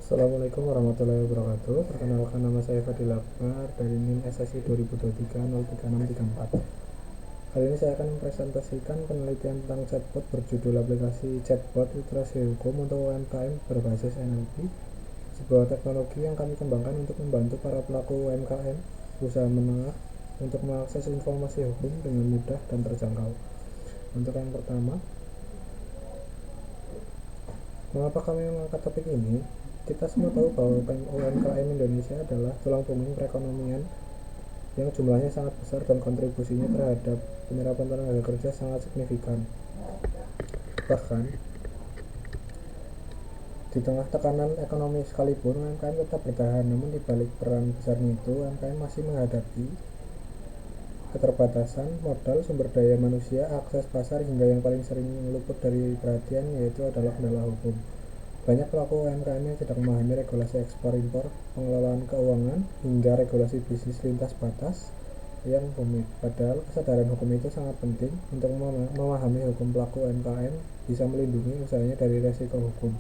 Assalamualaikum warahmatullahi wabarakatuh. Perkenalkan, nama saya Fadil Akbar dari NIM SSI 2023-03634. Kali ini saya akan mempresentasikan penelitian tentang chatbot berjudul aplikasi chatbot literasi hukum untuk UMKM berbasis NLP, sebuah teknologi yang kami kembangkan untuk membantu para pelaku UMKM usaha menengah untuk mengakses informasi hukum dengan mudah dan terjangkau. Untuk yang pertama, mengapa kami mengangkat topik ini? Kita semua tahu bahwa UMKM Indonesia adalah tulang punggung perekonomian yang jumlahnya sangat besar dan kontribusinya terhadap penyerapan tenaga kerja sangat signifikan. Bahkan, di tengah tekanan ekonomi sekalipun, UMKM tetap bertahan. Namun di balik peran besarnya itu, UMKM masih menghadapi keterbatasan modal, sumber daya manusia, akses pasar, hingga yang paling sering luput dari perhatian yaitu adalah kendala hukum. Banyak pelaku UMKM yang tidak memahami regulasi ekspor-impor, pengelolaan keuangan, hingga regulasi bisnis lintas batas yang rumit. Padahal kesadaran hukum itu sangat penting untuk memahami hukum. Pelaku UMKM bisa melindungi usahanya dari resiko hukum,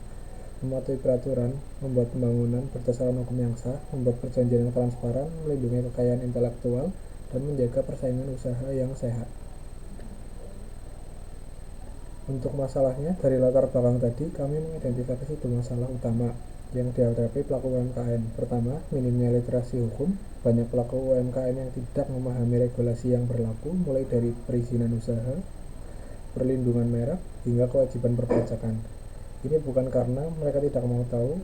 mematuhi peraturan, membuat pembangunan berdasarkan hukum yang sah, membuat perjanjian yang transparan, melindungi kekayaan intelektual, dan menjaga persaingan usaha yang sehat. Untuk masalahnya, dari latar belakang tadi, kami mengidentifikasi dua masalah utama yang dihadapi pelaku UMKM. Pertama, minimnya literasi hukum. Banyak pelaku UMKM yang tidak memahami regulasi yang berlaku, mulai dari perizinan usaha, perlindungan merek, hingga kewajiban perpajakan. Ini bukan karena mereka tidak mau tahu,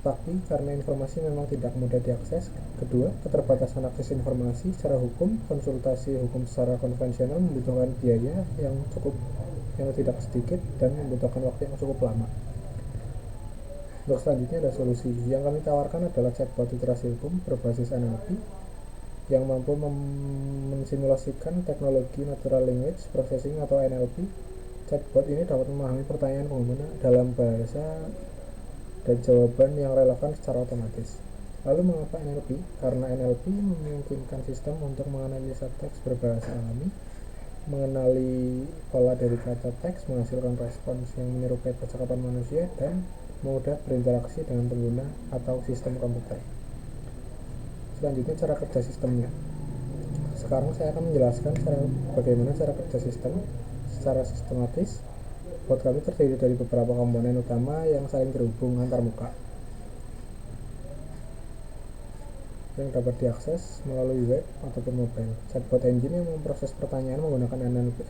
tapi karena informasi memang tidak mudah diakses. Kedua, keterbatasan akses informasi secara hukum. Konsultasi hukum secara konvensional membutuhkan biaya yang tidak sedikit dan membutuhkan waktu yang cukup lama. Untuk selanjutnya ada solusi. Yang kami tawarkan adalah chatbot literasi hukum berbasis NLP yang mampu mensimulasikan teknologi Natural Language Processing atau NLP. Chatbot ini dapat memahami pertanyaan pengguna dalam bahasa dan jawaban yang relevan secara otomatis. Lalu mengapa NLP? Karena NLP memungkinkan sistem untuk menganalisa teks berbahasa alami, mengenali pola dari kata teks, menghasilkan respons yang menyerupai percakapan manusia, dan mudah berinteraksi dengan pengguna atau sistem komputer. Selanjutnya, cara kerja sistemnya. Sekarang saya akan menjelaskan bagaimana cara kerja sistem secara sistematis. Bot kami terdiri dari beberapa komponen utama yang saling terhubung antar muka, yang dapat diakses melalui web ataupun mobile. Chatbot engine yang memproses pertanyaan menggunakan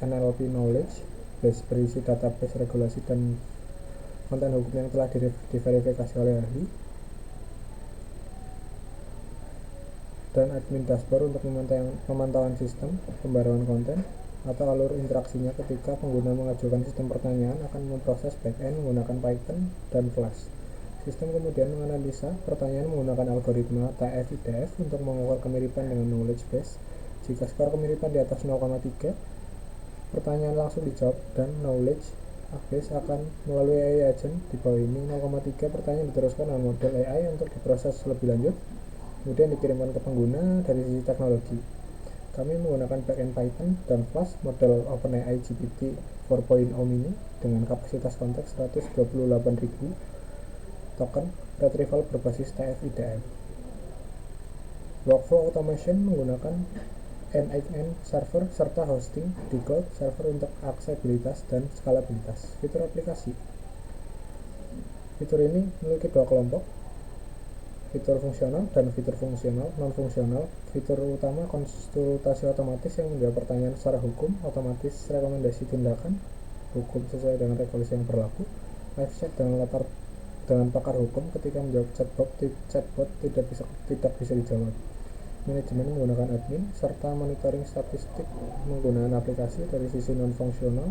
NLP knowledge base berisi database regulasi dan konten hukum yang telah diverifikasi oleh ahli. Dan admin dashboard untuk pemantauan sistem, pembaruan konten, atau alur interaksinya ketika pengguna mengajukan sistem pertanyaan akan memproses backend menggunakan Python dan Flash. Sistem kemudian menganalisa pertanyaan menggunakan algoritma TF-IDF untuk mengukur kemiripan dengan knowledge base. Jika skor kemiripan di atas 0,3, pertanyaan langsung dijawab dan knowledge base akan melalui AI agent di bawah ini. 0,3 pertanyaan diteruskan dengan model AI untuk diproses lebih lanjut, kemudian dikirimkan ke pengguna. Dari sisi teknologi, kami menggunakan backend Python dan Flash, model OpenAI GPT 4.0 mini dengan kapasitas konteks 128.000 token retrieval berbasis TF-IDF. Workflow automation menggunakan N8N server serta hosting di cloud server untuk aksesibilitas dan skalabilitas. Fitur aplikasi. Fitur ini memiliki dua kelompok, fitur fungsional dan fitur fungsional non-fungsional. Fitur utama konsultasi otomatis yang menjawab pertanyaan secara hukum, otomatis rekomendasi tindakan hukum sesuai dengan regulasi yang berlaku, live chat dengan pakar hukum ketika menjawab chatbot tidak bisa dijawab. Manajemen menggunakan admin serta monitoring statistik menggunakan aplikasi. Dari sisi non-fungsional,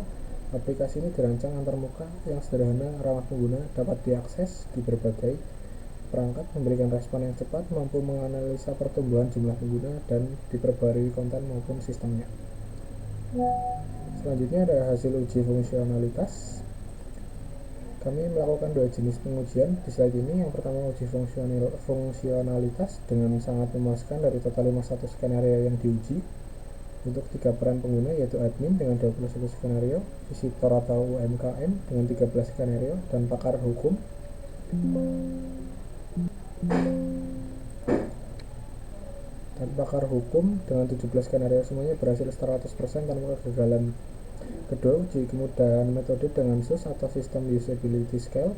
aplikasi ini dirancang antarmuka yang sederhana, ramah pengguna, dapat diakses di berbagai perangkat, memberikan respon yang cepat, mampu menganalisa pertumbuhan jumlah pengguna, dan diperbarui konten maupun sistemnya. Selanjutnya ada hasil uji fungsionalitas. Kami melakukan dua jenis pengujian di slide ini. Yang pertama, uji fungsionalitas dengan sangat memuaskan. Dari total 51 skenario yang diuji untuk 3 peran pengguna, yaitu admin dengan 21 skenario, visitor atau UMKM dengan 13 skenario, dan pakar hukum pakar hukum dengan 17 skenario semuanya berhasil 100% tanpa kegagalan. Kedua, uji kemudahan metode dengan SUS atau System Usability Scale.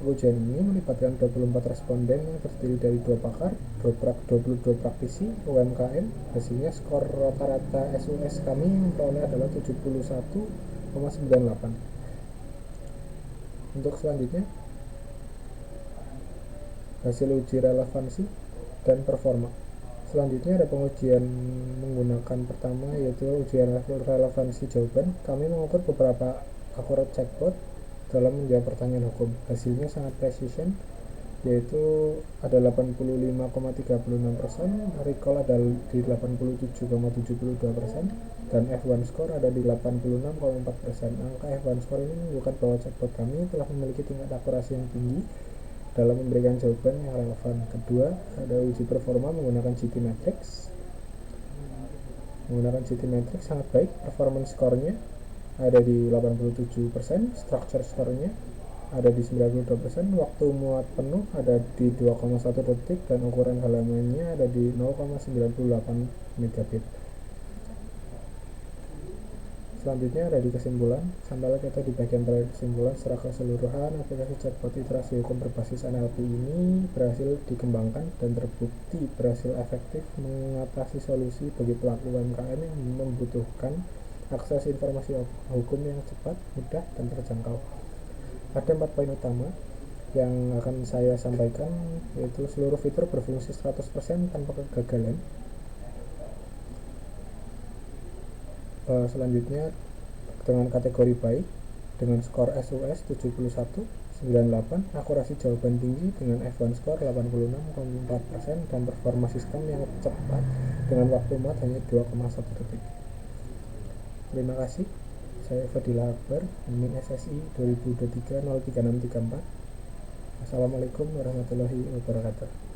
Ujian ini melibatkan 24 responden yang terdiri dari 2 pakar, 22 praktisi, UMKM. Hasilnya skor rata-rata SUS kami yang memperoleh adalah 71,98. Untuk selanjutnya, hasil uji relevansi dan performa. Selanjutnya ada pengujian menggunakan pertama yaitu ujian relevansi jawaban. Kami mengukur beberapa akurat chatbot dalam menjawab pertanyaan hukum. Hasilnya sangat precision, yaitu ada 85,36%, recall ada di 87,72%, dan F1 score ada di 86,4%. Angka F1 score ini menunjukkan bahwa chatbot kami telah memiliki tingkat akurasi yang tinggi dalam memberikan jawaban yang relevan. Kedua, ada uji performa menggunakan GT Matrix. Menggunakan GT Matrix sangat baik, performance score-nya ada di 87%, structure score-nya ada di 92%, waktu muat penuh ada di 2,1 detik, dan ukuran halamannya ada di 0,98 megabit. Selanjutnya ada di kesimpulan. Sampailah kita di bagian terakhir kesimpulan. Secara keseluruhan, aplikasi chatbot iterasi hukum berbasis NLP ini berhasil dikembangkan dan terbukti berhasil efektif mengatasi solusi bagi pelaku UMKM yang membutuhkan akses informasi hukum yang cepat, mudah, dan terjangkau. Ada 4 poin utama yang akan saya sampaikan, yaitu seluruh fitur berfungsi 100% tanpa kegagalan. Selanjutnya dengan kategori baik dengan skor SUS 71,98, akurasi jawaban tinggi dengan F1 score 86,4%, dan performa sistem yang cepat dengan waktu mat hanya 2,1 detik. Terima kasih. Saya Fadila Akbar, NIM SSI 2023 03634. Assalamualaikum warahmatullahi wabarakatuh.